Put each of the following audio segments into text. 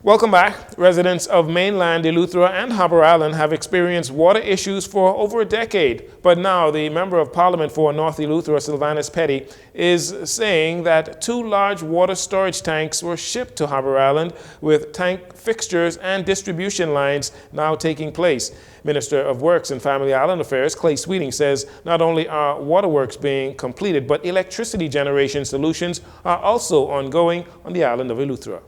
Welcome back. Residents of mainland Eleuthera and Harbour Island have experienced water issues for over a decade. But now the Member of Parliament for North Eleuthera, Sylvanus Petty, is saying that 2 large water storage tanks were shipped to Harbour Island, with tank fixtures and distribution lines now taking place. Minister of Works and Family Island Affairs, Clay Sweeting, says not only are waterworks being completed, but electricity generation solutions are also ongoing on the island of Eleuthera.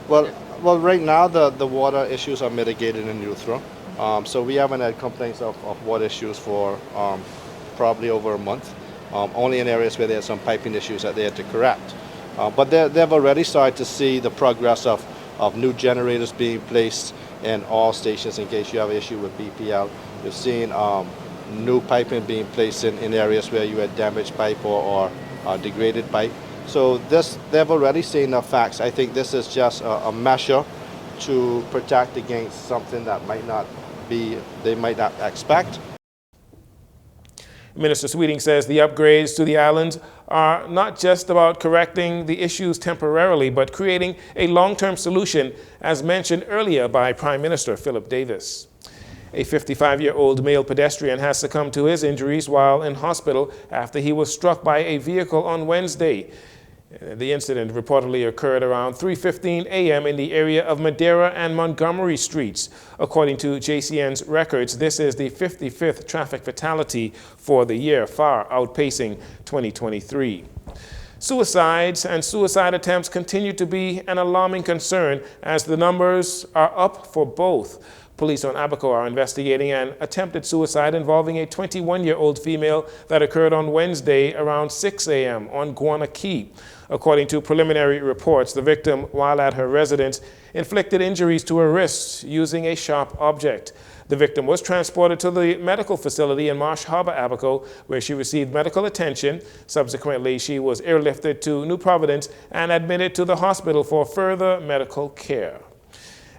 Well, right now the water issues are mitigated in Eleuthera. So we haven't had complaints of water issues for probably over a month, only in areas where there's some piping issues that they had to correct. But they've already started to see the progress of new generators being placed in all stations in case you have an issue with BPL. You've seen new piping being placed in areas where you had damaged pipe or degraded pipe. So they've already seen the facts. I think this is just a measure to protect against something that they might not expect. Minister Sweeting says the upgrades to the islands are not just about correcting the issues temporarily, but creating a long-term solution, as mentioned earlier by Prime Minister Philip Davis. A 55-year-old male pedestrian has succumbed to his injuries while in hospital after he was struck by a vehicle on Wednesday. The incident reportedly occurred around 3:15 a.m. in the area of Madeira and Montgomery Streets. According to Jcn's records, this is the 55th traffic fatality for the year, far outpacing 2023. Suicides and suicide attempts continue to be an alarming concern as the numbers are up for both. Police on Abaco are investigating an attempted suicide involving a 21-year-old female that occurred on Wednesday around 6 a.m. on Guana Key. According to preliminary reports, the victim, while at her residence, inflicted injuries to her wrists using a sharp object. The victim was transported to the medical facility in Marsh Harbor, Abaco, where she received medical attention. Subsequently, she was airlifted to New Providence and admitted to the hospital for further medical care.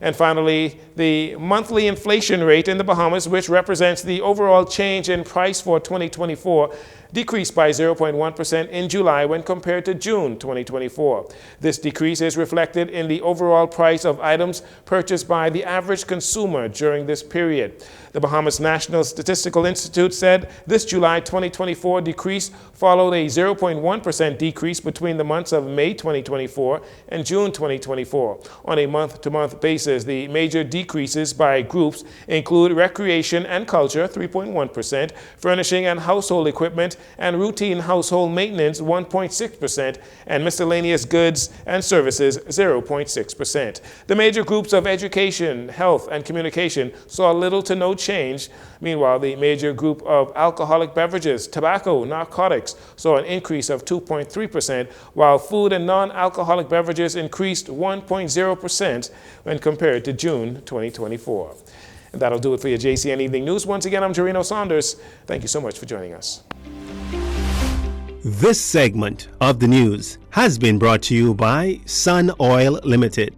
And finally, the monthly inflation rate in the Bahamas, which represents the overall change in price for 2024, decreased by 0.1% in July when compared to June 2024. This decrease is reflected in the overall price of items purchased by the average consumer during this period. The Bahamas National Statistical Institute said this July 2024 decrease followed a 0.1% decrease between the months of May 2024 and June 2024. On a month-to-month basis, the major decreases by groups include recreation and culture, 3.1%, furnishing and household equipment, and routine household maintenance, 1.6%, and miscellaneous goods and services, 0.6%. The major groups of education, health, and communication saw little to no change. Meanwhile, the major group of alcoholic beverages, tobacco, narcotics, saw an increase of 2.3%, while food and non-alcoholic beverages increased 1.0% when compared to June 2024. And that'll do it for your JCN Evening News. Once again, I'm Jarino Saunders. Thank you so much for joining us. This segment of the news has been brought to you by Sun Oil Limited.